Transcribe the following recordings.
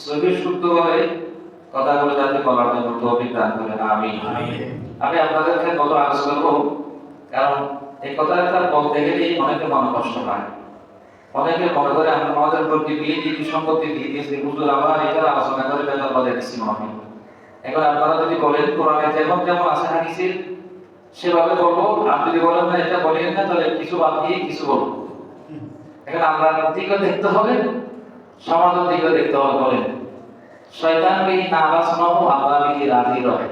সহি শুদ্ধভাবে কথাগুলো যাতে বলার জন্য তৌফিক দান করেন, আমিন। আমি আপনাদেরকে কত আরজ করবো, কারণ এই কথাটা বলতে গেলেই অনেকে মনে কষ্ট পায়। অনেকে মনে করে আমরা আমাদের প্রতি দিয়ে দিয়েছি, সম্পত্তি দিয়ে দিয়েছি, হুজুর আবার এটা আলোচনা করে বেতন বাজে দিচ্ছি আমি। এখন আপনারা যদি বলেন কোরআনে যেমন যেমন আছে হাদিসে সেভাবে বলবো, আর যদি বলেন না এটা বলেন না, তাহলে কিছু বাদ দিয়ে কিছু বলবো। এখন আমরা দিকে দেখতে হবে, সমাজের দিকে দেখতে হবে। বলেন শয়তান বিহি নাবাস নহ আল্লাহ বিহি রাজি রহে।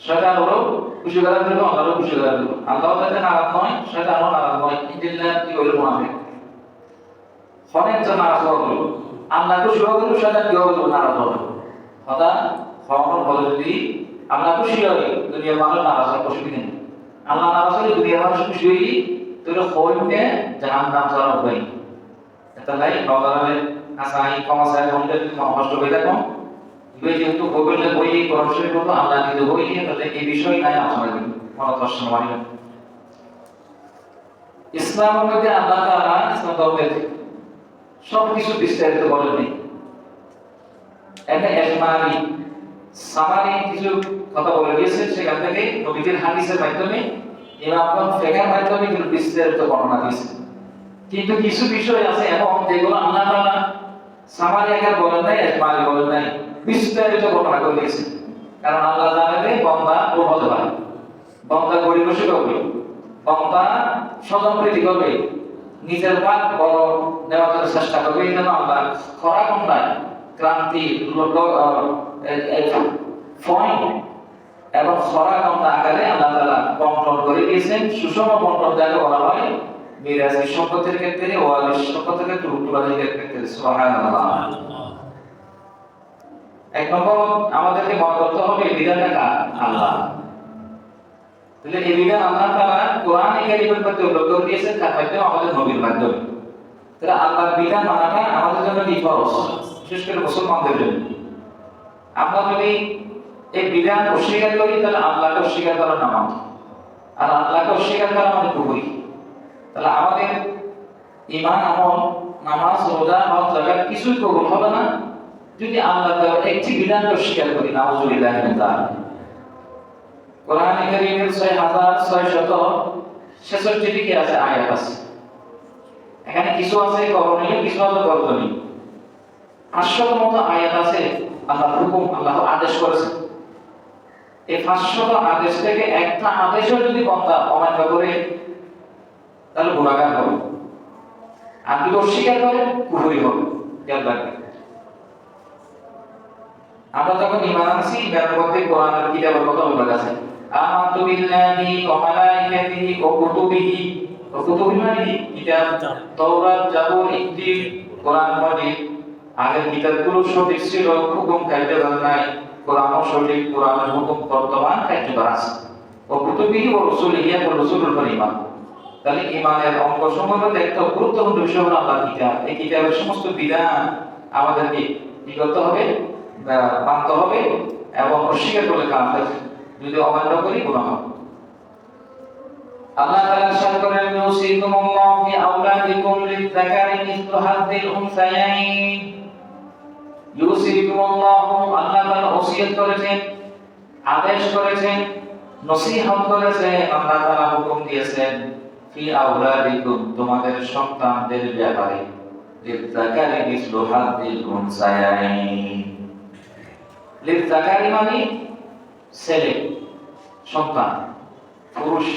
শয়তান হলো খুশি করার জন্য, আল্লাহও খুশি করার জন্য। আল্লাহ যাতে নারাজ নয়, শয়তানও নারাজ নয়। ইন্দিল্লাহ কি বলে মুনাফিক অনেক জন নারাজ হবে, আল্লাহ খুশি হবে, শয়তান কি হবে, নারাজ হবে। হঠাৎ খাওয়ানোর ফলে যদি আল্লাহ খুশি হয়, দুনিয়ার মানুষ নারাজ হয়, অসুবিধা নেই। আল্লাহ নারাজ হলে দুনিয়ার মানুষ খুশি হই, তোর হইতে জাহান্নাম ছাড়া হই। এটা লাই নগরের আসাই কমাসায় বলতে কষ্ট হয়ে দেখো তুই যেহেতু গোবিন্দ বই পরামর্শের মতো আল্লাহ যদি বই নিয়ে তাহলে এই বিষয় নাই আপনার মনে কষ্ট মানি। ইসলামের মধ্যে আল্লাহ তাআলা ইসলাম ধর্মের সবকিছু বিস্তারিত বলেননি। এটা এজমালি সামারি কিছু কথা বলে দিয়েছে, সেখান থেকে নবীদের হাদিসের মাধ্যমে ইমামগণ ফিকহের মাধ্যমে কিন্তু বিস্তারিত বর্ণনা দিয়েছে। কিন্তু কিছু বিষয় আছে এবং যেগুলো আল্লাহ তাআলা সামারি আকার বলেন নাই, এজমালি বলেন নাই, বিস্তারিত বর্ণনা করে দিয়েছে। কারণ আল্লাহ জানেন যে বান্দা প্রবল হয়, বান্দা গরিবসী হবে, বান্দা স্বজনপ্রীতি করবে, নিজের পাক বড় নেওয়ার জন্য চেষ্টা করবে। এই জন্য আল্লাহ খরা কন্যায় ক্রান্তি পয়েন্ট এবং খরা কন্যা আকারে আল্লাহ তাআলা বন্টন করে দিয়েছেন। সুষম বন্টন যাকে বলা হয় মিরাজের সম্পত্তির ক্ষেত্রে, ওয়ারিস সম্পত্তির ক্ষেত্রে, উত্তরাধিকারের ক্ষেত্রে। সুবহানাল্লাহ। এক নম্বর আমাদেরকে মনে করতে হবে এই বিধানটা কার? আল্লাহ। তাহলে এই বিধান আল্লাহ তাআলা কোরআনে কারীমের মধ্যে উল্লেখ করে দিয়েছেন, তার মাধ্যমে আমাদের নবীর মাধ্যমে। তাহলে আল্লাহর বিধান মানাটা আমাদের জন্য কি ফরজ, বিশেষ করে মুসলমানদের জন্য। আমরা যদি এই বিধান অস্বীকার করি তাহলে আল্লাহকে অস্বীকার করার নাম, আর আল্লাহকে অস্বীকার করা মানে কুফরি। তাহলে আমাদের ঈমান, আমল, নামাজ, রোজা, হজ, যাকাত কিছুই কবুল হবে না যদি আল্লাহ তাআলার একটি বিধানকে অস্বীকার করি। নাউযুবিল্লাহি মিন যালিক। কোরআনে কারীমের 6666 টি আছে আয়াত আছে। এখানে কিছু আছে করণীয়, কিছু আছে বর্জনীয়। 500 মতো আয়াত আছে আল্লাহর হুকুম, আল্লাহ আদেশ করেছেন। এই 500 আদেশ থেকে একটা আদেশও যদি বান্দা অমান্য করে তাহলে গুনাহগার হবে, আর যদি অস্বীকার করে কুফরি হবে। খেয়াল রাখবেন, আমরা যখন ঈমান আনছি এর মধ্যে কোরআনের কিতাবের কথা উল্লেখ আছে। আমানতু বিল্লাহি ওয়া মালাইকাতিহি ওয়া কুতুবিহি। ওয়া কুতুবিহি মানে কিতাব, তাওরাত, জাবুর, ইনজিল, কোরআন মাজিদ। আগের কিতাবগুলো সঠিক ছিল, হুকুম কার্যকর নাই। কোরআনও সঠিক, কোরআনের হুকুম বর্তমান কার্যকর আছে। ওয়া কুতুবিহি ওয়া রাসূলিহি ওয়া রাসূলুল ঈমান। তাহলে ঈমানের অঙ্গ সমূহের একটা গুরুত্বপূর্ণ বিষয় হলো আল্লাহর কিতাব। এই কিতাবের সমস্ত বিধান আমাদেরকে কি করতে হবে? মানতে হবে, এবং অস্বীকার করলে কাফের, যদি অমান্য করি গুনাহ হবে। আল্লাহ তাআলা ইরশাদ করেন, ইউসিকুমুল্লাহু ফি আওলাদিকুম লিয-যাকারি মিসলু হাযযিল উনসায়াইন। ইউসিকুমুল্লাহু, আল্লাহ তাআলা ওসিয়ত করেছেন, আদেশ করেছেন, নসিহত করেছেন, আল্লাহ তাআলা হুকুম দিয়েছেন ফি আওলাদিকুম, তোমাদের সন্তানদের ব্যাপারে, লিয-যাকারি মিসলু হাযযিল উনসায়াইন। লিয-যাকারি মানে ছেলে সন্তান, পুরুষ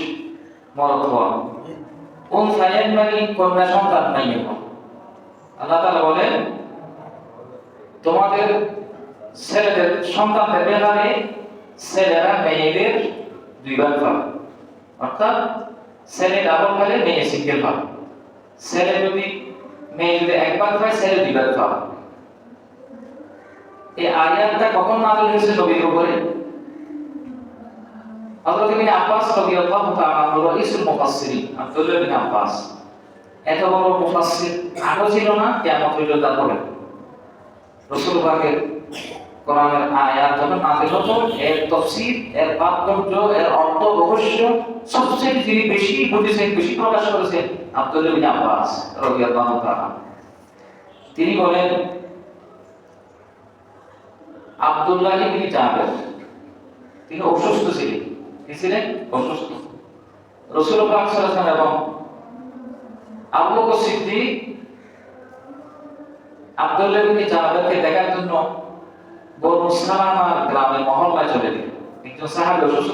মরদ হওয়া। উনসায়াইন মানে কন্যা সন্তান নাই। আল্লাহ তাআলা বলেন তোমাদের ছেলেদের সন্তানদের ব্যাপারে ছেলেরা মেয়েদের দুইবার পাবে, অর্থাৎ ছেলে ডাবল পালে মেয়ে সিঙ্গেল পাবে। মেয়ে যদি একবার পায়, ছেলে দুইবার পাবে। এই আয়াতটা কখন নাযিল হয়েছে নবীর উপরে? হযরত ইবনে আব্বাস রাদিয়াল্লাহু তাআলা আনহু রাইসুল মুফাসসিরিন, আব্দুল্লাহ ইবনে আব্বাস এত বড় মুফাসসির আগে ছিল না, কিয়ামত পর্যন্ত পরে। রাসূল পাকের কোরআনের আয়াত যখন নাযিল হতো, এর তাফসীর, এর তাৎপর্য, এর অর্থ, রহস্য সবচেয়ে যিনি বেশি বুঝেছেন, বেশি প্রকাশ করেছেন আব্দুল্লাহ ইবনে আব্বাস রাদিয়াল্লাহু তাআলা। তিনি বলেন আব্দুল্লাহ ইবনে জাবের, তিনি অসুস্থ ছিলেন। কি ছিলেন? অসুস্থ। রাসূলুল্লাহ সাল্লাল্লাহু আলাইহি ওয়াসাল্লাম এবং আবু বকর সিদ্দিক আব্দুল্লাহ ইবনে জাবেরকে দেখার জন্য বনু সালামা গ্রামে মহল্লায় চলে গেলেন। একজন সাহাবী অসুস্থ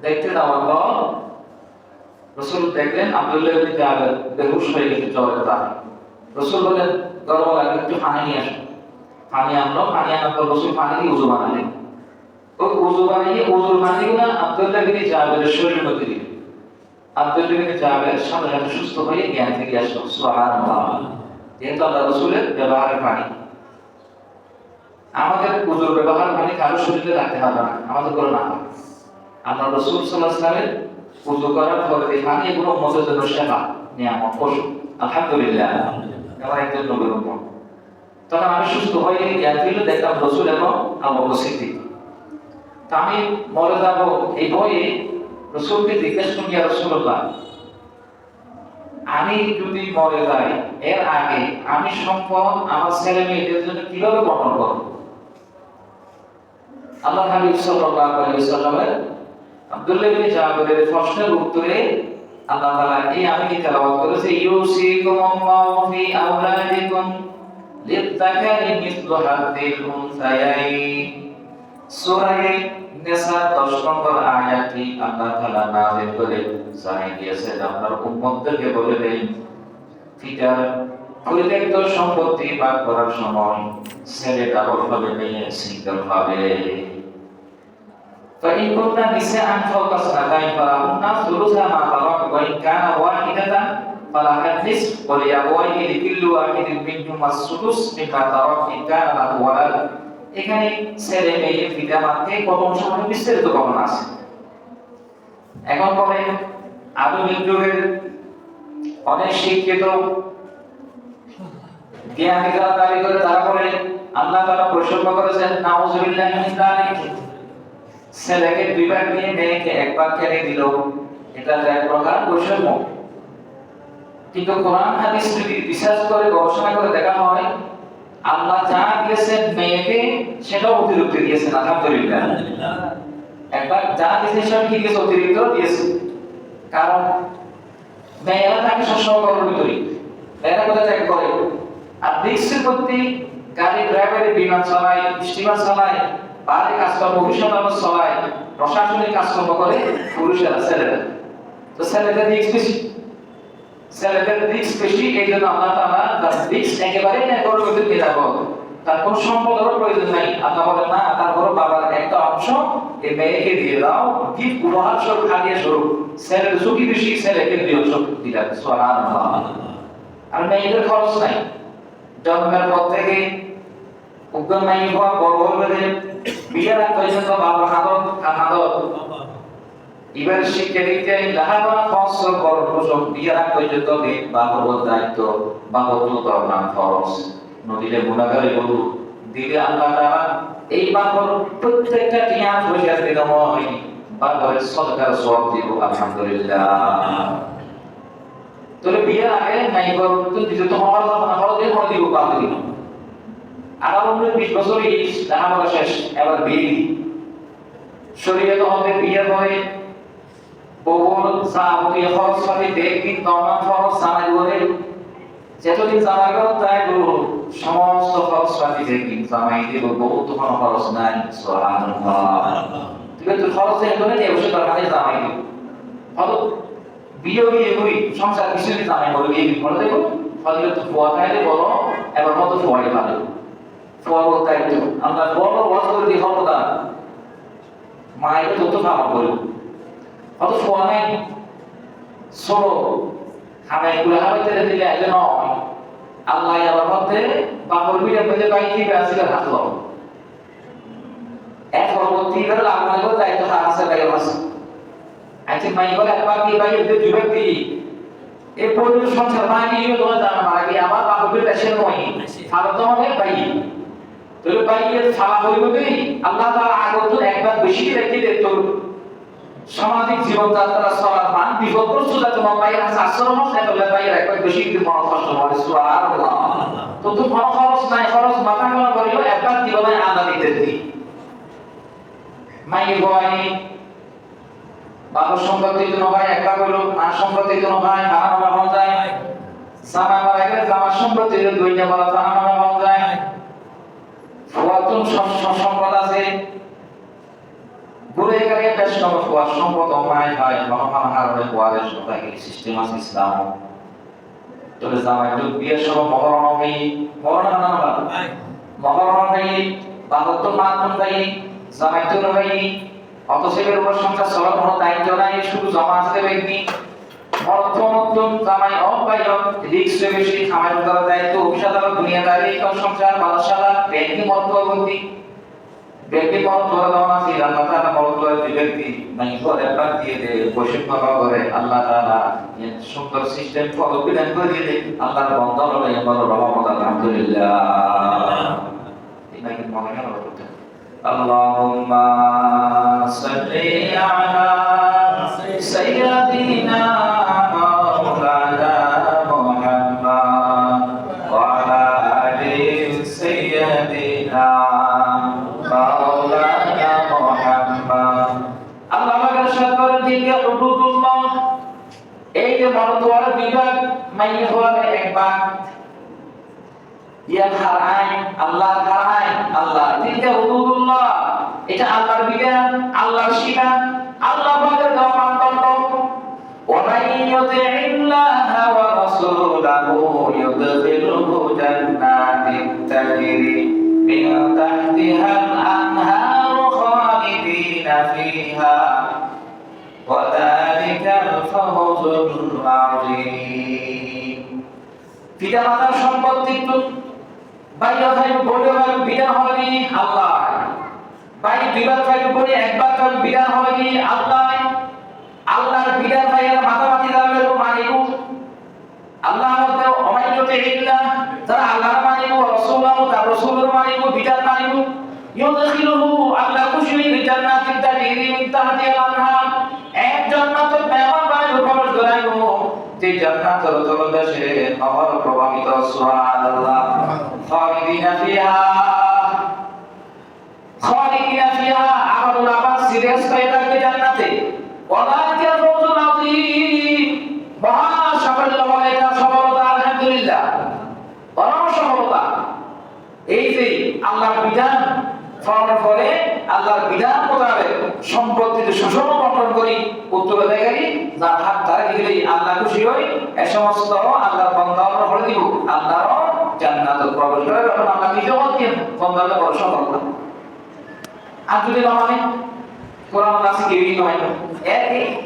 দেখতে যাওয়ার পর রাসূল দেখলেন আব্দুল্লাহ ইবনে জাবের বেহুশ হয়ে গেছে জ্বরে তার। রাসূল বলেন, গরম লাগে, একটু পানি নিয়ে আসো। পানি আনলো, পানি আনার পর রাসূল পানি দিয়ে ওযু বানালেন। ওই ওযু বানিয়ে ওযুর পানিগুলো আব্দুল্লাহ ইবনে জাবেরের শরীরের মধ্যে দিলেন। আব্দুল্লাহ ইবনে জাবের সাথে সাথে সুস্থ হয়ে জ্ঞান থেকে আসলো। সুবহানাল্লাহ। যেহেতু আল্লাহ রাসূলের ব্যবহারের পানি, আমাদের ওযুর ব্যবহার পানি কারো শরীরে রাখতে হবে না, আমাদের করে না। আল্লাহ রাসূল সাল্লাল্লাহু আলাইহি ওয়াসাল্লামের ওযু করার পরে এই পানি এগুলো উম্মতের জন্য সেবা, নিয়ামত, ওষুধ। আলহামদুলিল্লাহ, আমার একজন নবীর উম্মত। তখন আমি সুস্থ হয়ে জ্ঞান ফিরলে দেখলাম রাসূল এবং আবু বকর সিদ্দিক। তা আমি মরে যাবো এই ভয়ে রাসূলকে জিজ্ঞেস করি, ইয়া রাসূলুল্লাহ, আমি যদি মরে যাই এর আগে আমি সম্পদ আমার ছেলে মেয়েদের জন্য কিভাবে বহন করব? আল্লাহ হাবিব সাল্লাল্লাহু আলাইহি ওয়াসাল্লামের আব্দুল্লাহ ইবনে জাবেরের প্রশ্নের উত্তরে আল্লাহ তাআলা এই আয়াতটি তেলাওয়াত করেছে, ইউসিকুমুল্লাহু ফি আওলাদিকুম লিয-যাকারি মিসলু হাযিল উনসায়াইন। সূরা নিসা 10 নম্বর আয়াতটি আল্লাহ তাআলা নাযিল করে জানিয়ে দিয়েছেন, আপনার উম্মতদেরকে বলে দেন, পিতার পরিত্যক্ত সম্পত্তি ভাগ করার সময় ছেলে ডাবল ভাবে মেয়ে সিঙ্গেল ভাবে। فإن كن نساء فوق اثنتين فلهن ثلث ما ترك وإن كان واحدة فلها النصف ولأبويه لكل واحد منهما السدس مما ترك إن كان له ولد। এখানে ছেলে মেয়ে পিতা মাতাকে কত অংশ বিস্তারিত বর্ণনা আছে। এখন পরে আধুনিক যুগের অনেক শিক্ষিত জ্ঞানীরা দাবি করে তারা বলে আল্লাহ তাআলা বৈষম্য করেছেন, নাউযুবিল্লাহি মিন যালিক। ছেলেকে দুই ভাগ নিয়ে মেয়েকে এক ভাগ কেড়ে দিল, এটা এক প্রকার বৈষম্য। কিন্তু কোরআন হাদিস যদি বিশ্বাস করে গবেষণা করে দেখা হয়, আল্লাহ যা দিয়েছেন মেয়েকে সেটাও অতিরিক্ত দিয়েছেন। আলহামদুলিল্লাহ, একবার যা দিয়েছে সেটা কি দিয়েছে? অতিরিক্ত দিয়েছে। কারণ মেয়েরা তাকে সবসময় গর্ভবতী, মেয়েরা কোথায় ত্যাগ করে। আর রিক্সের প্রতি গাড়ি ড্রাইভারে বিমান চালায়, স্টিমার চালায়, বাড়ি কাজকর্ম ভবিষ্যৎ চালায়, প্রশাসনিক কাজকর্ম করে পুরুষেরা, ছেলেরা। তো ছেলেদের রিক্স বেশি, ছেলেদের রিক্স বেশি। এই জন্য আল্লাহ তাআলা তার রিক্স একেবারে গর্ভবতী নিয়ে যাবো, তার কোন সম্পদের প্রয়োজন নাই। আল্লাহ বলেন না, তারপর বাবার একটা অংশ এই মেয়েকে দিয়ে দাও, গিফট উপহার স্বরূপ, হাদিয়া স্বরূপ। ছেলের ঝুঁকি বেশি, ছেলেকে দুই অংশ দিলেন। সুবহানাল্লাহ। আর মেয়েদের খরচ নাই, জন্মের পর থেকে উদ্যম নাই হওয়া, বড় হয়ে বিয়ের আগ পর্যন্ত বাবার হাদত এবার শিক্ষা দিতে লাহাবা খরচ বড় পোষণ, বিয়ের আগ পর্যন্ত বাবার দায়িত্ব, বাবার তো নাম খরচ। নদীলে গুণাগারে বলু দিলে আল্লাহ তাআলা এই বাবার প্রত্যেকটা টিয়া পয়সা বিনিময় বাবার সদকার সওয়াব দিব। আলহামদুলিল্লাহ। তাহলে বিয়ের আগে নাই করতে দিতে তো হওয়ার না, হওয়ার দিয়ে করে দিব, বাদ দিব। আবার 20 বছর ইস লাহাবা শেষ, এবার বিয়ে শরীয়ত হবে বিয়ের পরে বহুল সাহাবী খরচ পাতি দেখবি নরমাল খরচ জানাই বলে যতদিন জামাই গেল তাই বলবো সমস্ত খরচ পাতি দেখবি জামাই দেব, বহুত কোনো খরচ নাই। সুবহানাল্লাহ। ঠিক আছে, খরচ এখানে নেই, অবশ্যই তার হাতে জামাই দেব। হলো বিয়ে করি সংসার কিছুদিন জামাই বলে বিয়ে করে দেবো, হয়তো তো ফোয়া খাইলে বলো এবার মতো ফোয়াই ভালো। ফোয়া বলতে একটু আমরা বড় ওয়াজ করে দিই, হবো মায়ের তো খাওয়া করবো, অত ফোয়া নাই ছোড়ো হামাই গুলো হামাইতে দিলে আগে নয়। আল্লাহ আমার মধ্যে বাপর বিয়ে পেতে বাইকে বেসিলে হাত লাও এক পরবর্তী করে আল্লাহ করে দায়িত্ব আছে লাগে আছে। আচ্ছা মাই বলে একবার কি ভাই এদের যুবক কি এই পরিবার সংসার মাগি ইও তো জানা মাগি আমার বাপর বিয়ে দেশে নয় ভালো তো হবে ভাই। তাহলে ভাই এর সালা হইব দেই আল্লাহ তাআলা আগত একবার বেশি রেখে দে তোর সামাজিক জীবনযাত্রা চলার মান বিপদগ্রস্ত যাতে মোবাইল আছে আশ্রম আছে, তাহলে ভাইয়ের একবার বেশি কিন্তু মন কষ্ট হয়। সুবহানাল্লাহ। তো তো খরচ নাই, খরচ মাথা কানা করিও একবার জীবনে আদা দিতে মাই হয় বাবা সম্পত্তি তো নয় একবার হলো মা সম্পত্তি তো নয় বাবা বাবা যায় সামা মারা গেলে জামা সম্পত্তি দুইটা বলা জামা বাবা যায় ফুয়াতুন সম্পদ আছে ঘুরে গেলে বেশ নবফুয়া সম্পদ অমায় হয় মহামান হারণে ফুয়াদের সবাই সিস্টেম আছে ইসলাম তবে জামাই তো বিয়ের সময় মহরণ হই মহরণ না মহরণ হই বাহত্ব মাতন হই জামাই তো হই অতসেবের উপর সংসার চলার কোনো দায়িত্ব নাই শুধু জমা আছে ব্যক্তি অর্থমত্তম জামাই অবায়ক রিস্ক বেশি খামার করার দায়িত্ব অফিসাদার দুনিয়াদারি সংসার বাদশালা ব্যক্তি মতবর্তী ব্যক্তি মতবর্তী আছে আল্লাহ তাআলা মতবর্তী ব্যক্তি নাই করে পাক দিয়ে দে প্রশিক্ষণ করে আল্লাহ তাআলা এই সুন্দর সিস্টেম ফলো বিধান করে দিয়ে আল্লাহর বান্দা হলো আমার রহমত আলহামদুলিল্লাহ ইনাকে মনে হয় বলতে আল্লাহুম্মা সাল্লি আলা সাইয়্যিদিনা মাওলানা মুহাম্মদ ওয়া আলা আলি সাইয়্যিদিনা মাওলানা মুহাম্মদ আল্লাহ পাকের সাথে দিকে হুদুদুল্লাহ এই যে মরদওয়ার বিভাগ মাইয়ে হওয়ার এক ভাগ ইয়া হারাই আল্লাহ হারাই আল্লাহ দিকে হুদুদুল্লাহ এটা আল্লাহর বিধান আল্লাহর শিক্ষা আল্লাহ পাকের দেওয়া মানদণ্ড ومن يطع الله ورسوله يدخله جنات تجري من تحتها الأنهار خالدين فيها وذلك الفوز العظيم পিতা মাতার সম্পত্তি তো বাইরে ভাই বড় ভাই বিধান হয়নি আল্লাহ ভাই দুইবার ভাই বড় একবার ভাই বিধান হয়নি আল্লাহ আল্লাহর বিধান ভাইয়ের মাথামাতি দাঁড়াবে মানিব আল্লাহ মধ্যে অমাইয়তে ইল্লাহ যারা আল্লাহর মানিব রাসূলুল্লাহ তার রাসূলের মানিব বিধান মানিব ইউদখিলুহু আল্লাহ খুশি জান্নাতিন তাজরি মিন তাহতিহা আল-আনহার এক জান্নাতের মেহমান বানাইব প্রবেশ করাইব যে জান্নাতের তলদেশে নহর প্রবাহিত সুবহানাল্লাহ খালিদিনা ফিহা আমাদের আবার সিরিয়াস হয়ে থাকবে জান্নাতে وذلك الفوز العظيم মহা সাফল্য বলে এটা সফলতা আলহামদুলিল্লাহ পরম সফলতা এই যে আল্লাহর বিধান ফলানোর ফলে আল্লাহর বিধান মোতাবেক সম্পত্তিতে সুষম বন্টন করি উত্তরাধিকারী যার হাত তারা গেলেই আল্লাহ খুশি হই এ সমস্ত আল্লাহর বান্দারা হলে দিব আল্লাহর জান্নাতে প্রবেশ করে তখন আল্লাহ নিজেও দিন বান্দাদের বড় সফলতা আর যদি না মানে কোরআন কাছে কেউই নয়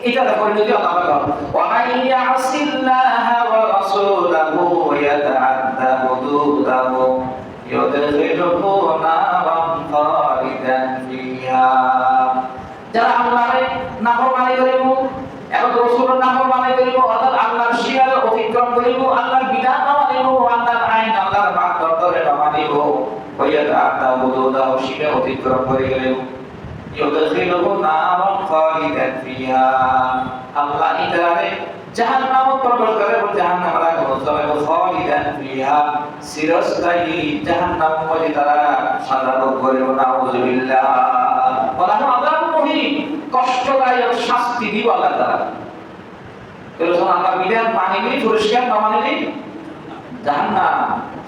এটা দেখো যদি আল্লাহ বলে ওয়াই ইয়াসিল্লাহ ওয়া রাসূলুহু ইয়াতাআদ্দা হুদুদাহু ইউদখিলুহু নারান খালিদান ফিহা যারা আল্লাহর নাফরমানি করিব এবং রাসূলের নাফরমানি করিব অর্থাৎ আল্লাহর শিয়ার অতিক্রম করিব আল্লাহর বিধান না মানিব আল্লাহর আইন আল্লাহর মানদণ্ডে না মানিব ইয়াতাআদ্দা হুদুদাহু শিয়া অতিক্রম করে গেলেও يدخله نارا خالدا فيها الله ইতারে জাহান্নাম প্রবেশ করে এবং জাহান্নাম রাগ হবে খালিদান ফিহা চিরস্থায়ী জাহান্নাম মধ্যে তারা সাদা ভোগ করে নাউযুবিল্লাহ ওয়ালা আযাব মুহিন কষ্টদায়ক শাস্তি দিব আল্লাহ তাআলা এরকম আল্লাহ বিধান মানিনি পুরস্কার না মানিনি জাহান্নাম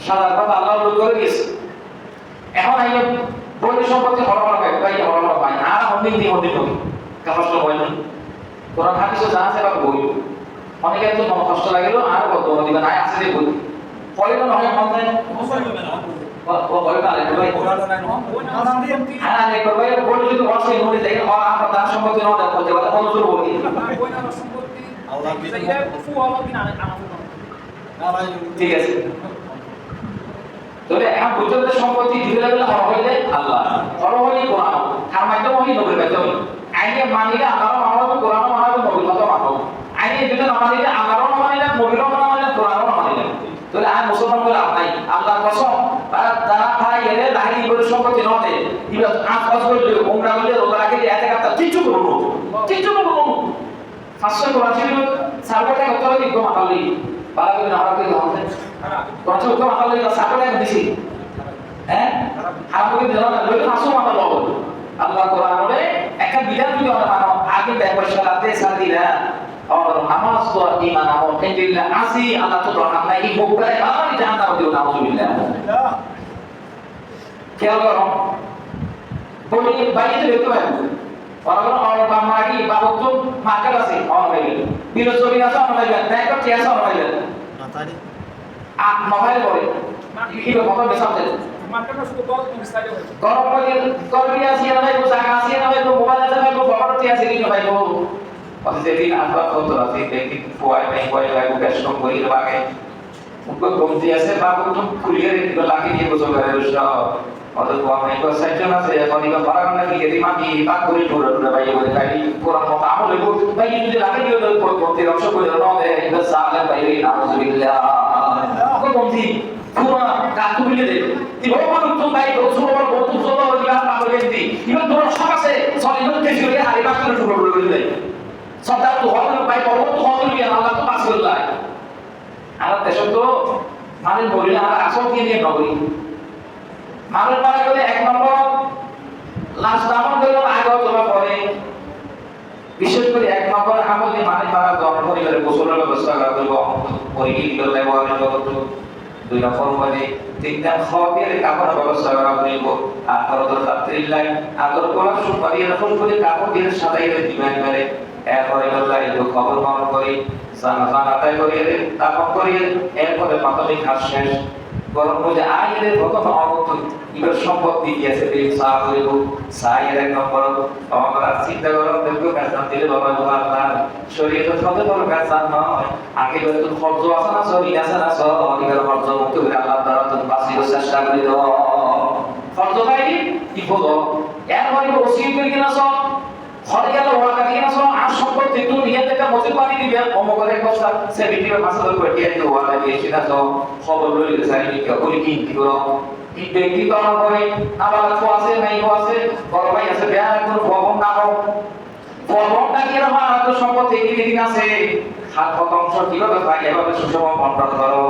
সাদা কথা আল্লাহ ভোগ করে গেছে এখন আইলো বই সম্পত্তি হরহর ভাই হরহর ভাই আর হন্দিন দি হন্দিন হবে কষ্ট হয় না কোরআন হাদিসে যা আছে বা বই অনেকের তো মন কষ্ট লাগলো আর কত দিবা নাই আছে যে বই পড়ে তো নয় মন যায় ও বই না লাগে ভাই হ্যাঁ আলে ভাই বই যদি ওয়াসে নড়ে যায় আর আমরা তার সম্পত্তি না দেখো যে কথা বলো শুরু বলি আল্লাহ বিধান ফু হলো কিনা ঠিক আছে তবে এখন পর্যন্ত সম্পত্তি ধীরে ধীরে হর হইলে আল্লাহ হর হইলে কোরআন তার মাধ্যমে হই নবীর মাধ্যমে আইনে মানিলে আল্লাহর মানব কোরআন মানব নবীর কথা মানব আইনে যদি না মানিলে আল্লাহর মানিলে নবীর না মানিলে কোরআন মানিলে তাহলে আর মুসলমান বলে আপনি আল্লাহর কসম তারা ভাই এলে লাহি করে সম্পত্তি নতে ইবা আট পাঁচ করলে উমরা করলে রোজা রাখলে এতে কাটা কিছু করব 500 কোরআন ছিল সার্বটা কত লাগে গো মাতালি বালা করে না করে দাও কোরআন তো মাতালি সার্বটা দিছি হ্যাঁ হারাম করে দিলাম না লইলে 500 মাতাল আল্লাহ কোরআনে বিধান যদি আমরা মানো আগে ব্যাপার সালাতে সাদিরা और नमाज तो ईमान और इंजिल आसी अल्लाह तो रहमत नहीं मुकरे बाहर जाना हो जो नाउजुबिल्लाह क्या करो बोली भाई तो लेते हैं और बामारी बाबू तो मार्केट আছে और ভাই বিরোধী আছে আমরা ভাই ব্যাংক কি আছে আমরা ভাই মাতারি আ মোবাইল করে কি মোবাইল বেসাতে মার্কেট শুধু কল মিসাইল করে করবি আছে না ভাই জায়গা আছে না ভাই মোবাইল আছে ভাই মোবাইল কি আছে কি ভাই Pasti apa kontrol sih teknik poin lagu kasih beri lebagai untuk komisiasi baru untuk kuliah itu lagi dia bosok dari Rusia atau tua mereka saja nasi kalau dia barang lagi jadi mati tak boleh dulu bayi boleh kali kurang mau kamu lebih bayi itu lagi dia udah komisi langsung boleh nol itu salah bayi naudzubillah aku komisi cuma kartu beli deh tiba mana untuk bayi dosa orang bodoh dosa orang dia tak boleh di itu orang siapa sih soal itu kesini hari bakal dulu beli deh সদা তো হল ভাই বড় তো হল বিয়া আল্লাহ তো pass করল আর দেশ তো মানে বলি আর আসল কি নিয়ে নগরী মানুষ মারা গেলে এক নম্বর লাশ দাফন করলো আগে অথবা পরে বিশেষ করে এক নম্বর আমল দিয়ে মানুষ মারা দহন পরিবারে গোসলের ব্যবস্থা করা করব পরিগিত করলে ব্যবহার করব দুই নম্বর মানে তিনটা খাওয়ার কাপড় ব্যবস্থা করা করব আর তরদর রাত্রিল্লাই আদর করা সুপারি এরকম করে কাপড় দিয়ে সাজাইলে দিবেন করে এরপরে বললা এই খবর পাওয়ার পরে সানাফান আদায় করিয়ে তারপর করিয়ে এরপরে প্রাথমিক হাস শেষ গরম বলে আইলে প্রথম অবত ইবার সম্পত্তি দিয়েছে এই সা হইব সাইয়ের এক নম্বর আমরা চিন্তা করলাম দেখো কাজ দিলে বাবা আল্লাহ শরীরে তো সবে বড় কাজ নয় আগে বলে তো খরচ আছে না সব আছে না সব অধিকার খরচ মুক্ত করে আল্লাহ তাআলা তো বাঁচিয়ে চেষ্টা করে দাও খরচ ভাই কি বলো এরপরে ওসিয়ত করে কিনা সব খরে গেল ওয়াকা দিয়ে না সব আর সম্পত্তি তুই নিয়ে থেকে মজুর পানি দিবে অমগরে কষ্ট সে ভিডিও মাসল করে দিয়ে তো ওয়াকা দিয়েছি না তো খবর লইলে সারি কি করি কি করো কি ব্যক্তি তো করে আবার তো আছে নাই আছে বড় ভাই আছে বিয়া কোন ভবন না হোক ভবনটা কি রকম আর তো সম্পত্তি দিন আছে হাত শতাংশ কিভাবে পাই এভাবে সুষম বন্টন করো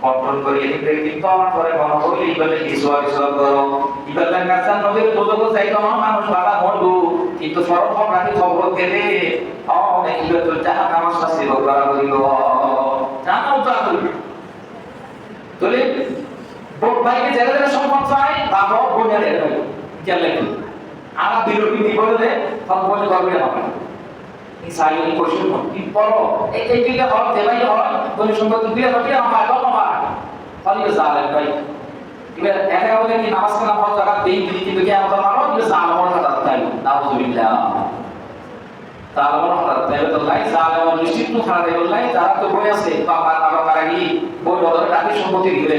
বন্টন করে এদিকে কিন্তু আমার পরে মনে করি এইভাবে ঈশ্বর করো ইবাদত কাছে নদীর দুদক চাইতো মানুষ বাবা মরবো কিন্তু সরল রাখি খবর গেলে অনেক ইবাদত যাহা নামাজ শাস্তি করা করিল জানাও তো তোলে ভাইকে জেলে জেলে সম্পদ চাই বাবা বোনের গেলে আর বিরোধী দিবলে সব বলে করবে না ইসাইয়ের কোশ্চেন কি পড়ো এই দিকে হল দেবাই হল বলে সম্পদ দিয়ে হবে আমার বাবা খালি জালেম ভাই এবার একা হলে কি নামাজ কালাম হল জায়গা দেই দিই কিন্তু কি আমাদের মানো যে জালেমর হাত তাই নাউজুবিল্লাহ জালেমর হাত তাই তো লাই জালেমর নিশ্চিত খারাপ হয়ে গেল যারা তো বই আছে বাবা বাবা কারাগি বই বদলে টাকা সম্পত্তি দিলে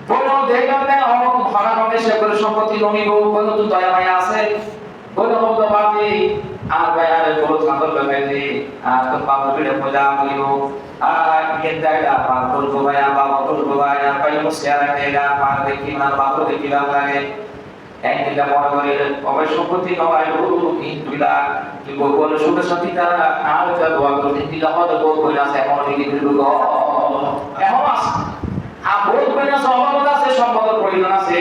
বলো দেখলাম না অমক ভাড়া হবে সে করে সম্পত্তি নমিব কোনো তো দয়া মায়া আছে বলো বলতে পারবি আর ভাই আর বড় সান্দর লাগাইলে আর তো বাবা বিড়ে মজা করিব আর কেদাইলা পার করব ভাই বাবা করব ভাই আর ভাই মুসিয়ারা দেলা পার দেখি না বাবা দেখি না লাগে একদিন মনে করে অবশ্য সম্পত্তি নয় ইন্টুলা কি বলে সুখে শান্তি তারা আর যা দোয়া করতে দিলা হয়তো বল কইলা আছে এমন কি দিব এমন আছে আর বল কইলা সবার আছে সম্পদের প্রয়োজন আছে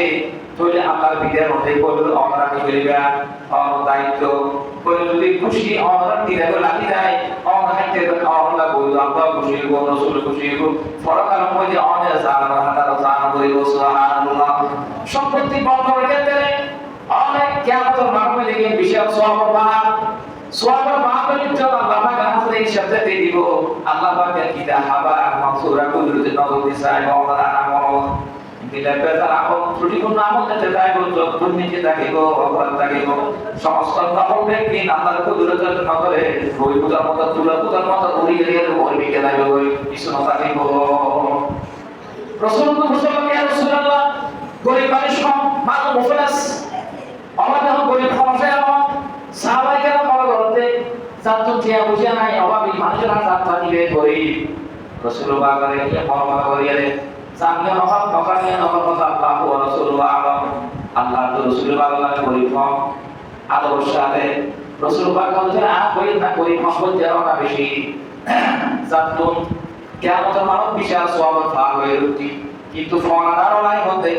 তাহলে আল্লাহর বিধানের মধ্যে বলল আমরা কি করিবা আর দায়িত্ব বলে যদি খুশি আমরা দিলে লাগি যায় আমরা হাইতে আমরা বলল আল্লাহ খুশি হইব রাসূল খুশি হইব ফরকার মধ্যে অনেক জানা হাতার জানা করিব সুবহানাল্লাহ সম্পত্তি বন্ধ হয়ে গেলে অনেক কিয়ামতের মাঠে লেগে বিশাল সওয়াবের মাহফিল চল আল্লাহ পাক হাতে এই শব্দ দিয়ে দিব আল্লাহ পাক কিতাবা মানসুরা কুদরতে নজর দিছাই ওয়া আমল দিলে বেজার আমল ত্রুটিপূর্ণ আমল যেতে তাই বলতো দুর্নীতি থাকিব অপরাধ থাকিব সমস্ত আমল ব্যক্তি আল্লাহর কুদরতের নজরে ওই পূজার মতো তুলা পূজার মতো উড়িয়ে গেলে ওই বিকে যাবে ওই কিছু না থাকিব রাসূলুল্লাহ সাল্লাল্লাহু আলাইহি ওয়াসাল্লাম গরিব মানুষ মানুষ মুফলাস আমার যখন গরিব সমস্যা আমার সাহাবায়ে কেরাম বড় করতে জানতো টিয়া বুঝিয়া নাই অভাবী মানুষের হাত দিবে গরিব রাসূলুল্লাহ আলাইহি ওয়াসাল্লাম করিয়ে সামনে অভাব নকানিয়া নকল কথা আল্লাহ ওয়া রাসূলুল্লাহ আল্লাহ তো রাসূলুল্লাহ গরিব আদর্শ সাথে রাসূলুল্লাহ বলছেন গরিব না গরিব সম্পদ দেওয়া না বেশি জানতো কিয়ামতের মানব বিশাল সওয়াব ভাগ হয়ে উঠি কিন্তু ফনাদার নাই মধ্যে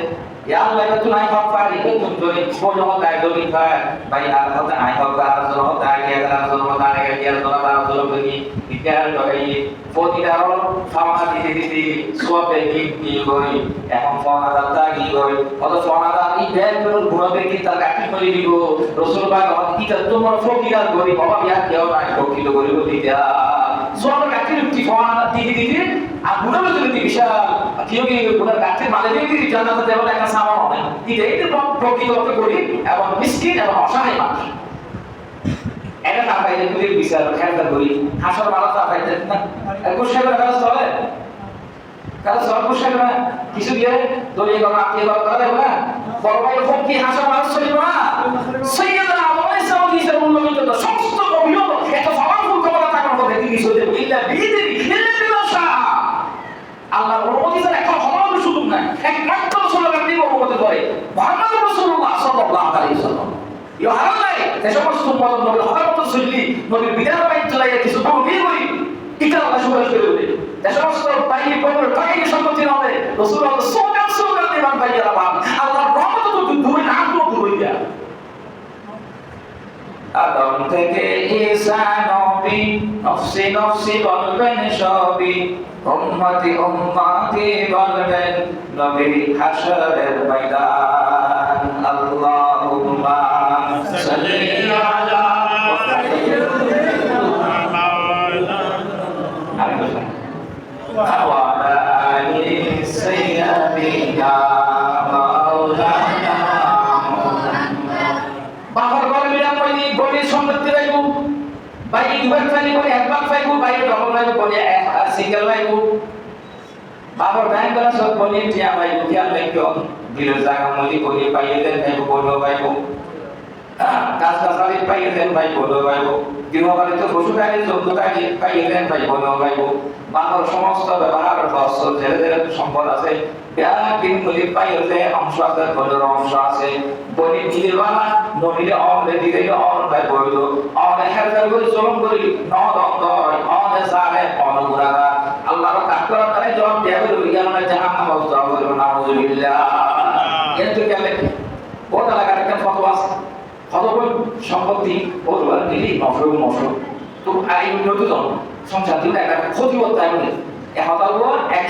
Ya Allah itu naik hafal itu tunjukin semua hotai dulu kan baik hotai naik hafal hotai dia kan hotai dia hotai dulu begini bicara doai foti daro sama di suap di goi এখন phone আদাতা কি গই অত phone আদা এই bag করে ঘুরাবে কি তার কাটি করে দিব রাসূলুল্লাহ কি তা তোমার ফকিরার গরি বাবা বিয়া কেউ নাই ফকির গরি দিয়া সব কাটি কি ফোন আদা দিদি আর ঘুরাবে যদি বিশাল কেউ কি ঘুরার কাটি মালে দিয়ে জান্নাতে দেব একটা সামান হবে এই যে ফকির গরি এবং মিসকিন এবং অসহায় মানুষ এটা না পাইলে পুলিশ বিচার খেয়াল করি হাসর মালা তা পাইতে না কোশ্চেনের কাজ চলে কাজ সব কোশ্চেন না কিছু দিয়ে দলিয়ে গলা আত্মীয় গলা করা যাবে না বড় ভাই ফোন কি হাসর মালা চলিব না সৈয়দনা আবুল সাউদি সাল্লাল্লাহু আলাইহি সমস্ত অভিযোগ এত পাওয়ারফুল ক্ষমতা থাকার কথা তিনি সত্যি ইল্লা বিদিনি ইল্লা বিমাশা আল্লাহর অনুমতি ছাড়া একটা ক্ষমতা সুযোগ নাই একমাত্র রাসূলুল্লাহ দিয়ে অনুমতি করে মুহাম্মদুর রাসূলুল্লাহ সাল্লাল্লাহু আলাইহি ওয়াসাল্লাম ইয়া হারালাই যে সমস্ত উম্মত নবীর হযরত সুল্লি নবীর বিধান বাইন চলাইয়া কিছু বড় বিয়ে করি এটা আল্লাহ সুবহানাহু করে দেবে যে সমস্ত বাইরে পবিত্র বাইরে সম্পত্তি হবে রাসূলুল্লাহ সোগান দিবান বাইরা বাপ আল্লাহর রহমত তো দূরে না তো দূরে দিয়া আদম থেকে ঈসা নবী নফসি নফসি বলবেন সবই উম্মতি উম্মতি বলবেন নবী হাশরের ময়দান আল্লাহুম্মা সাল্লি আলা wa ala ali sayyidina maulana বাবার ঘরে মিলা কইনি বডি সম্পত্তি রাইব বাইরে দুবার ফাইলি বলে একবার ফাইব বাইরে ডবল রাইব বলে সিঙ্গেল রাইব বাবার ব্যাংক করা সব বলে টিয়া ভাই টিয়া লাইক দিল জায়গা মলি বলে পাইয়ে দেন ভাই বলো ভাইব কাজ কাজালি পাইয়ে দেন ভাই বলো ভাইব গৃহবাড়ি তো পশু খাইলে চোদ্দ খাইলে পাইয়ে দেন ভাই বলো ভাইব বাবার সমস্ত ব্যবহার খরচ ধীরে ধীরে সম্পদ আছে দিন মলি পাইয়ে দেন অংশ আছে বলের অংশ আছে বলি দিলে বানা নমিলে অনে দিলে অন ভাই বইলো অনে হেরফের করে জলম করি নদ অন্তর অনে সারে অনুগুরাগা আল্লাহর কাকরা তারে জবাব দেয়া হলো ইয়ানা জাহান্নাম ওয়া যাওয়া নাউযুবিল্লাহ এত কেমনে ওটা লাগার একটা ফতোয়া আছে ফতোয়া সম্পত্তি ওরা দিলি নফর তো আই উন্নত জন সংসার দিলে একটা ক্ষতি হতে হবে এখন তাহলে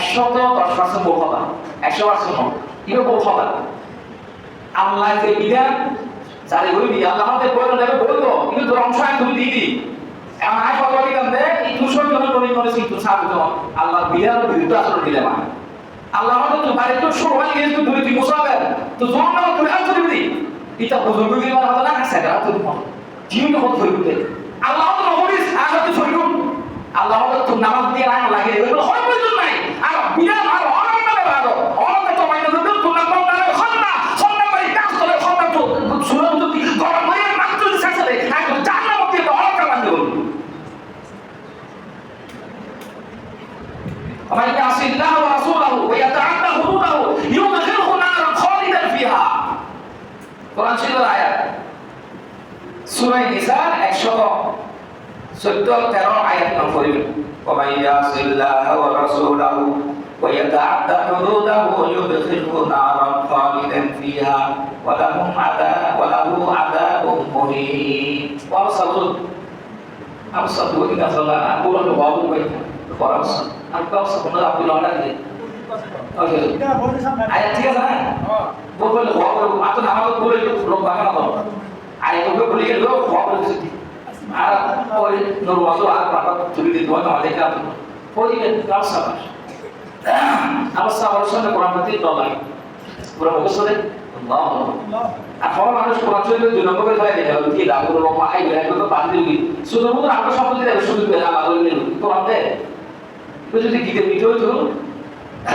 110% বল কথা 100% নয় এটা বল কথা আল্লাহ যে বিধান যারে বলবি আল্লাহ আমাদের বলে দেবে বলতো কিন্তু তোর অংশ তুমি দিবি এমন আয় কথা দিলাম দে এই 200 জন করে কিন্তু সাথে আল্লাহ বিধান বিরুদ্ধে আসলে দিলে মা আল্লাহ আমাদের তো বাইরে তো সময় গিয়ে তো দুই মুসাফির তো জোর না তুই আর দিবি এটা বুজুর্গ কি মানে হলো না সেটা তো জীবন কত হইবে আল্লাহ তো নবরিস আগে তো ফরিদু আল্লাহ তো নামাজ দিয়ে আয় লাগে এগুলো হয় প্রয়োজন নাই আর বিধান আর অনেক না ভালো অনেক তো মাইনে দিতে তো না কোন না খন্না খন্না করে কাজ করে খন্না তো সুরত তো গরম হয়ে মাত্র শেষে আগে জান্নাত মধ্যে তো অনেক কাজ করবে ومن يعص الله ورسوله ويتعدى حدوده يدخله نارا خالدا فيها কোরআন শরীফের আয়াত সূরা নিসা 113 আয়াত নম্বর ومن يعص الله ورسوله ويتعدى حدوده يدخله نارا خالدا فيها وله عذاب مهين وأرسلوا إلى صلاة أقول له بابو بيت وأرسل أنقذ سبحانه عبد الله عليه ayat ঠিক আছে না বললে খবর আতো নামাজ পড়ে লোক বাগানো দাও আয় তো বলে গেল খবর দিছি আর ওই নরমাজ আর পাপা চুরি দিতে হয় আমাদের কাজ পরিবেশ কাজ সাবাস আমার সাবার সঙ্গে কোরআন পড়তে দলাই পুরো মুখস্থ দেন আল্লাহ এখন মানুষ কোরআন শরীফের দুই নম্বরে ধরে দেয় কি লাভ করবো আই বের করতে বাদ দিবি শুধুমাত্র আমরা সম্পত্তি দেবে শুধু আল্লাহ বলে নিল কোরআন দে তুই যদি গীতে ভিডিও তো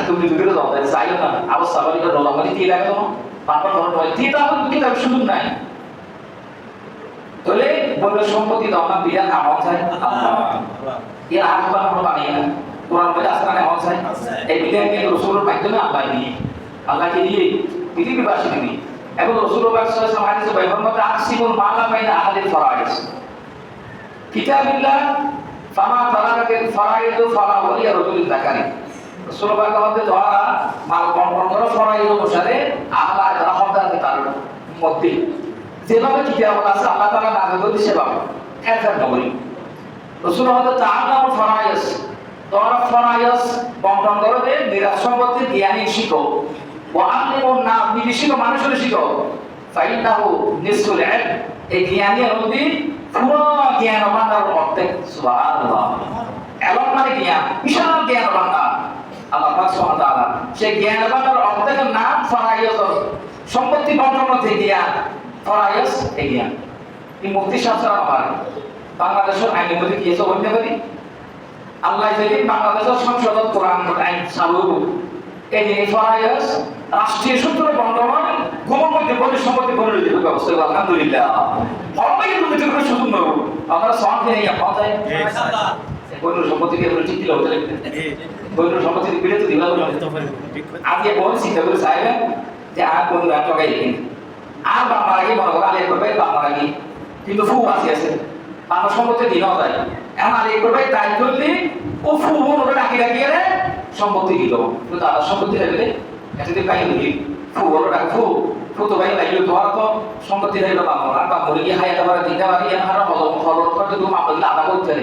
তুমি দুটো দাও তাই চাই না আবার সাবারিকা ডলামারি দিয়ে রাখো তো পাপা ধরো হয় দিয়ে দাও কি তার সুযোগ নাই তাহলে বলে সম্পত্তি দাও না বিয়া খাওয়া যায় এর আগে তো আমরা বানিয়ে না কোরআন বলে আসমানে হওয়া যায় এই বিধানকে রাসূলের মাধ্যমে আল্লাহ দিয়ে আল্লাহকে দিয়ে পৃথিবীবাসী দিয়ে এবং রাসূলুল্লাহ সাল্লাল্লাহু আলাইহি ওয়াসাল্লাম হাদিসে বলেন মত আকসিমুল মালা বাইনা আহলিল ফারাইজ কিতাবিল্লাহ ফামা তারাকাতিল ফারাইজ ফালা ওয়ালিয়া রাজুলিল যাকারি রাসূলুল্লাহ বলতে যারা মাল বন্টন করে ফরাইজ অনুসারে আল্লাহ রহমতের তার মধ্যে যেভাবে কিতাব আছে আল্লাহ তাআলা নাযিল করে সেভাবে হেফাজত করি রাসূলুল্লাহ তাআলা ফরাইজ তোমরা ফরাইজ বন্টন করে মিরাস সম্পত্তি জ্ঞানী শিখো ওয়া আল্লিমুন নাস বিদেশিক মানুষের শিখো ফাইনাহু নিসফুল ইলম এই জ্ঞানী হলো পুরো জ্ঞান ভান্ডার অর্ধেক সুবহানাল্লাহ এলম মানে জ্ঞান বিশাল জ্ঞান ভান্ডার আল্লাহ পাক সুবহানাহু ওয়া তাআলা সেই জ্ঞান ভান্ডার অর্ধেকের নাম ফরাইজ সম্পত্তি বন্টন থেকে জ্ঞান ফরাইজ এই জ্ঞান এই মুক্তি শাস্ত্র আমার বাংলাদেশের আইনের মধ্যে কি এসব হতে পারি আল্লাহ যেদিন বাংলাদেশের সংসদত কোরআন আইন চালু এই যে ফরাইজ রাষ্ট্রীয় সূত্রে বন্টন গোপন মধ্যে বলে সম্পত্তি করে দিতে ব্যবস্থা আলহামদুলিল্লাহ সবাই তুমি তো করে সুযোগ নেব আমরা সব দিনে পাওয়া যায় ইনশাআল্লাহ কোন সম্পত্তিকে বলে ঠিক দিলে হতে লাগবে কোন সম্পত্তি বিলে তো দিবা আগে বল চিন্তা করে চাইবেন যে আর কোন টাকা এখানে আর বাবার আগে মনে করে আলেক করবে বাবার আগে কিন্তু ফু আছে বাবার সম্পত্তি দিনও যায় এখন আলেক করবে তাই করলে ও ফু ওরা ডাকি ডাকি রে সম্পত্তি দিল তো তার সম্পত্তি লাগবে এতদি কাই দিই ফু ওরা ডাক ফু তো ভাই লাগলো তোমার তো সম্পত্তি লাগলো বাবার বা মুরগি হায়াতে পারে দিতে পারি আর হলো হলো করতে তুমি আমাদের আদা করতে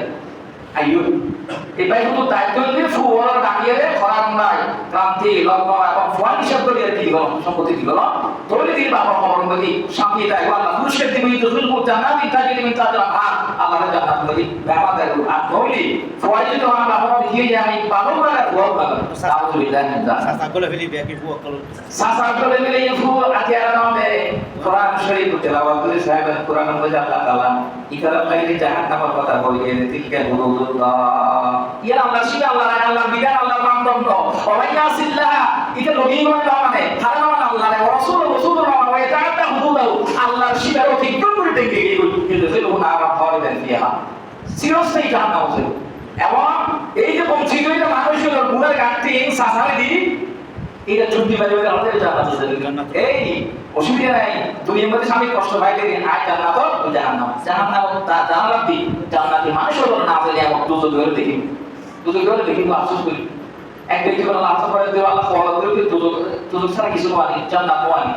আইয়ো এটাই শুধু দায়িত্ব দিয়ে ফু ওরা ডাকি রে খরাম নাই ক্রান্তি লগ্ন এবং ফোন হিসাব করে আর কি দিল সম্পত্তি দিল তোলে দিন বাবা খবর মধ্যে শান্তি দেয় আল্লাহ পুরস্কার দিবে তো জুলমু জান্নাতি তাজিরি মিন তাজিরা আন আল্লাহর জান্নাত মধ্যে ব্যবহার দেয় আর নইলে ফয়জি তো আমরা বাবা দিয়ে যাই বাবা বলে ওয়াও বলে আউযুবিল্লাহি মিন যালিক সাসাগুলো ফেলি বেকি ফু কল সাসাগুলো ফেলি ফু আতিয়ারা নামে কোরআন শরীফ তেলাওয়াত করে সাহেবের কোরআনের মধ্যে আল্লাহ তাআলা ইকরাম লাইলি জাহান্নামের কথা বলে তিলকা হুদুদুল্লাহ ইয়া আল্লাহ শিবা আল্লাহ বিধান আল্লাহর মানদণ্ড ওয়াইয়াসিল্লাহ এটা লগিন মানে হারাম আল্লাহ রাসূল মানে এটা হুদুদাও আল্লাহর শিবার অতিক্রম করে দেখে কিন্তু সেগুলো না হয় দেন দিয়া সিরিয়াসলি জানা উচিত এবং এই যে বঞ্চিত হইতে মানুষের গুণের ঘাটতি সাসারে দি এটা চুক্তি বাইরে আমাদের জানা উচিত এই অসুবিধা নাই দুনিয়ার মধ্যে স্বামী কষ্ট পাইলে আয় জান্নাত ও জাহান্নাম তা জান্নাতি জান্নাতি মানুষের না পেলে এমন দুজক ধরে দেখি আফসোস করি এক ব্যক্তি বলে আল্লাহ করে দেওয়া আল্লাহ ফলো করে দুজক ছাড়া কিছু মানে জান্নাত মানে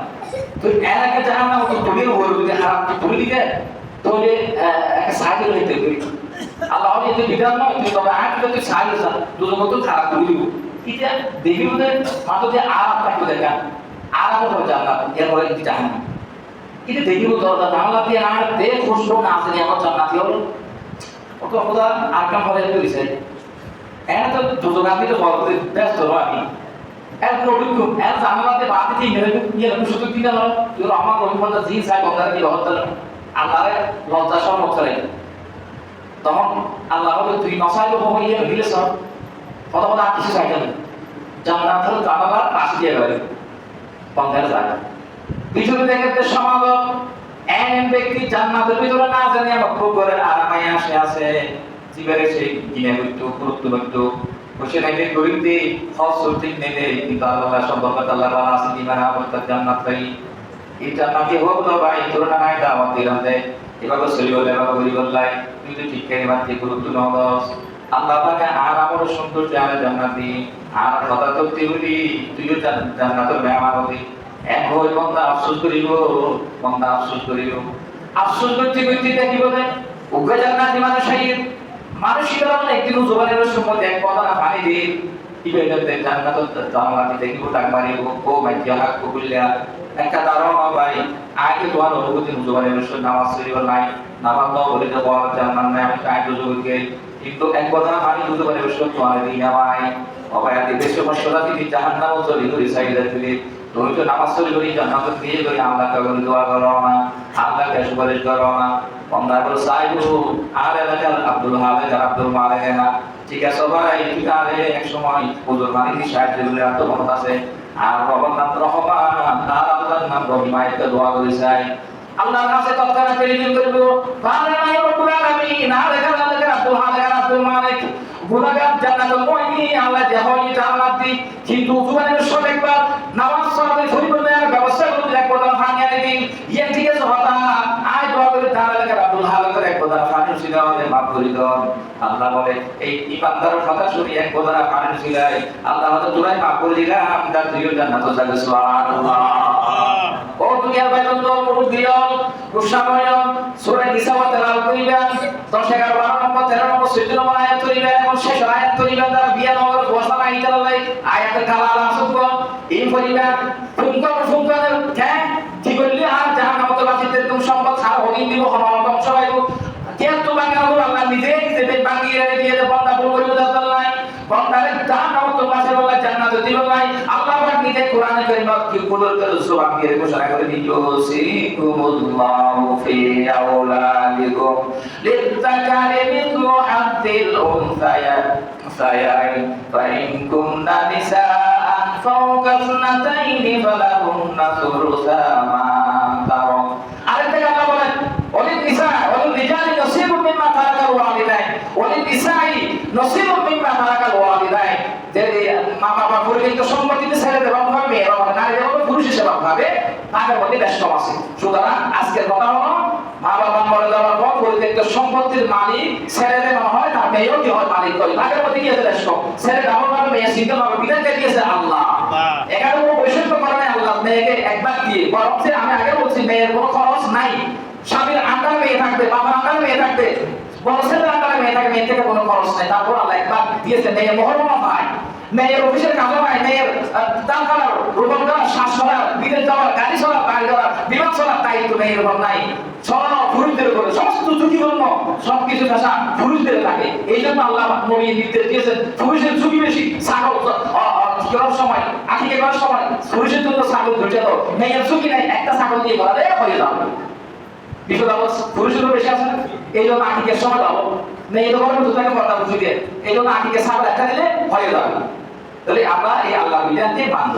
তো এর একটা জাহান্নাম তো তুমি হয়ে যদি হারাম তুমি দিকে তাহলে একটা সাইকেল হইতে পারি আল্লাহ যদি বিধান নয় তুমি তবে আট যদি সাইকেল দুজক তো খারাপ করে দিব এটা দেখি বলে মাত্র যে আরাম থাকবে দেখা আরাম হবে জান্নাত এরপরে জাহান্নাম এটা দেখি বলতে হবে জান্নাত দিয়ে আর দেখ খুশি না আসলে আমার জান্নাতি হলো ওটা খোদা আর কাম করে দিয়েছে এরা তো দুজন আপনি তো বলতে ব্যস্ত রাখি এর প্রবৃত্ত এর জানালাতে বাতি দিয়ে নিয়ে সুযোগ দিতে হলো তুই আমার রহমত জিন সাহেব আমরা কি হতে আল্লাহর লজ্জা সম্মুখ করে তখন আল্লাহ বলে তুই নসাইলো হইয়ে দিলে সব কত কত কিছু চাইতে জান্নাত হলো জানালার পাশে দিয়ে গেল বন্ধের জায়গা পিছনে দেখতে সমাগম এমন ব্যক্তি জান্নাতের ভিতরে না জানি আমার প্রভুর আরামায় আছে জীবনে সেই কিনে হইতো গুরুত্ব হইতো বসে নাইতে গরিব দি ফসল ঠিক নেই কিন্তু আল্লাহ সম্পর্ক আল্লাহ বাবা আছে দিমান আমার জান্নাত পাই এই জান্নাতে হোক তো ভাই তুলনা নাই দাওয়াত দিলাম দে এভাবে চলিব এভাবে গরিব লাই তুই তো ঠিক করে মারতে গুরুত্ব নাও দাস আল্লাহ পাকে আর আমার সৌন্দর্য আমি জান্নাতি আর কথা তো বলি তুইও জান্নাতের মেহমান হবি এক হই বন্দা আফসোস করিব আফসোস করতে করতে দেখি বলে উগ্র জান্নাতি মানুষের একদিন জোবানের সময় এক কথা না পানি দিয়ে ইবেদতে জান্নাত জান্নাতি দেখিব ডাক মারিব ও মাইয়া হাক কবুলিয়া একটা দারোগা ভাই আগে তোমার অনুভূতি জোবানের নামাজ পড়িব নাই নামাজ না বলে যে বড় জান্নাত নাই আমি কাজ যোগে কিন্তু এক কথা না পানি বুঝতে পারে ওসব তোমার দিই না ভাই অবায়াতি দেশ সমস্যা দিবি জাহান্নামও চলি করি সাইডে দিবি তুমি তো নামাজ চলি করি জান্নাত দিয়ে করি আল্লাহকে দোয়া করো না আল্লাহকে সুপারিশ করো না বন্দা বলে সাইবু আর এলাকার আব্দুল হামিদ আর আব্দুল মালিক না ঠিক আছে সবাই ঠিক আছে এক সময় হুজুর মালিক সাহেব বলে আত্মমত আছে আর বাবার নাম রহমান আর আল্লাহর নাম রহিমাইতে দোয়া করি চাই আল্লাহর কাছে তৎক্ষণাৎ টেলিফোন করব বান্দা নাই রব্বুল আলামিন আর এলাকার আব্দুল হামিদ আর আব্দুল মালিক গুনাহগার জান্নাতুল মুমিনিন আল্লাহ দেহনি জান্নাতি কিন্তু জুবানের সব একবার নামাজ সালাতে পরিবর্তনের ব্যবস্থা করতে এক কথা ফানিয়া দিন ইয়ে ঠিক আছে হতা আয় দোয়া করে তার এলাকার আব্দুল হামিদ এক কথা ফানি সিনা আমাদের মাফ করে দেন। আল্লাহ বলে এই ইমানদারের কথা শুনে এক বোঝারা পানি ছিলাই আল্লাহ হয়তো তোরাই মাফ করে দিলাম, তার তুইও জান্নাতে যাবে। সুবহানাল্লাহ। ও দুনিয়ার বাইরে তো মুরব্বিয়ন কুসাময়ন সূরা নিসা তেলাওয়াত করিবেন 10 11 12 নম্বর 13 নম্বর 14 নম্বর আয়াত করিবেন এবং শেষ আয়াত করিবেন তারা বিয়া নম্বর ওয়াসানা ইতালাই আয়াতের কালালা সুবহ এই করিবেন ফুনকার ঠ্যাং ঠিক করলে আর জাহান্নামে বাসীদের তুমি সম্পদ ছাড় হদিন দিব হমাম সবাই যেহেতু বাঙালি আল্লাহ নিজে নিজে বাঙিয়ে দিয়ে বান্দা বলবো আল্লাহ বান্দারে জাহান্নামে বাসী আল্লাহ জান্নাতে দিব নাই। আল্লাহ পাক নিজে কোরআনে কারীমে কি বলেন সূরা বাকিরে ঘোষণা করে দিয়েছিকুমুল্লাহু ফি আওলাদিকুম লিতাকারি মিথলু হাদ্দিল উনসায়াইন ফাইন কুননা নিসাআন ফাওকা ইসনাতাইনি ফালাহুন্না সুলুসা মা তারাক। আরেকটা আল্লাহ বলেন ওয়ালিন নিসা ওয়ালিন রিজালি নসিবুম মিম্মা তারাকাল ওয়ালিদাইন ওয়ালিন নিসাই নসিবুম মিম্মা তারাকাল ওয়ালিদাইন। যে মা বাবা পরিত্যক্ত সম্পত্তিতে ছেড়ে দেওয়া হবে মেয়েরা হবে নারী হবে পুরুষ হিসেবে হবে তাদের মধ্যে ব্যস্ত আছে। সুতরাং আজকের কথা হলো মা বাবা মরে যাওয়ার পর পরিত্যক্ত সম্পত্তির মালিক ছেড়ে দেওয়া হয় না মেয়েও কি হয় মালিক হয় তাদের মধ্যে কি আছে ব্যস্ত ছেড়ে দেওয়া হবে মেয়ে সিদ্ধ হবে বিধানকে দিয়েছে আল্লাহ। এখানে কোনো বৈষম্য করে নাই আল্লাহ মেয়েকে একবার দিয়ে বরং আমি আগে বলছি মেয়ের কোনো খরচ নাই। স্বামীর আন্ডারে মেয়ে থাকবে বাবার আন্ডারে মেয়ে থাকবে বড় আন্ডারে মেয়ে থাকবে মেয়ে থেকে কোনো খরচ নাই। তারপর আল্লাহ একবার দিয়েছে মেয়ে মহরমা পায় মেয়ের অফিসের কাজও নাই মেয়ের দান করার রোপণ করার শ্বাস করার বিদেশ যাওয়ার গাড়ি চলার বাড়ি যাওয়ার বিমান চলার দায়িত্ব মেয়ের উপর নাই। সব পুরুষদের উপরে সমস্ত ঝুঁকিপূর্ণ সবকিছু ভাষা পুরুষদের থাকে। এই জন্য আল্লাহ নবী নির্দেশ দিয়েছেন পুরুষের ঝুঁকি বেশি। ছাগল করার সময় আকিকা করার সময় পুরুষের জন্য ছাগল ধরে দাও মেয়ের ঝুঁকি নাই একটা ছাগল দিয়ে করা দেয় হয়ে যাবে বিপদ পুরুষের বেশি আছে। এই জন্য আকিকের সময় দাও মেয়ে তো করে দুটাকে পর্দা বুঝি দিয়ে এই জন্য আকিকে ছাগল একটা দিলে হয়ে যাবে। তাহলে আমরা এই আল্লাহ বিধানকে মানব।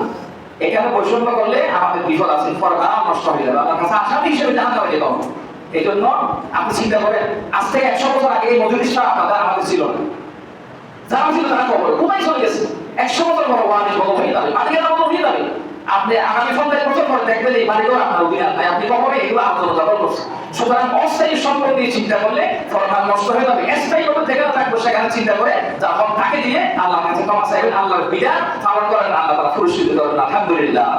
এখানে বৈষম্য করলে আমাদের বিপদ আছে পরকাল নষ্ট হয়ে যাবে আল্লাহর কাছে আসামি হিসেবে জানতে হবে যেত। এই জন্য আপনি চিন্তা করেন আজ থেকে 100 বছর আগে এই মজলিসটা আমাদের ছিল না যারা ছিল তারা কবর কোথায় চলে গেছে 100 বছর পর ওয়াজ বন্ধ হয়ে যাবে মালিকের বন্ধ হয়ে যাবে। আপনি আগামী 50 বছর পরে দেখবেন এই মালিকও আপনার অধীনে নাই আপনি কবরে এগুলো আলোচনা দখল করছেন। সুতরাং অস্থায়ী সম্পদ দিয়ে চিন্তা করলে পরকাল নষ্ট হয়ে যাবে। স্থায়ী ভাবে যেখানে থাকবো সেখানে চিন্তা করে যখন তাকে দিয়ে আল্লাহর কাছে ক্ষমা চাইবেন আল্লাহর বিধান পালন করেন আল্লাহ তাআলা পুরস্কৃত করেন। আলহামদুলিল্লাহ।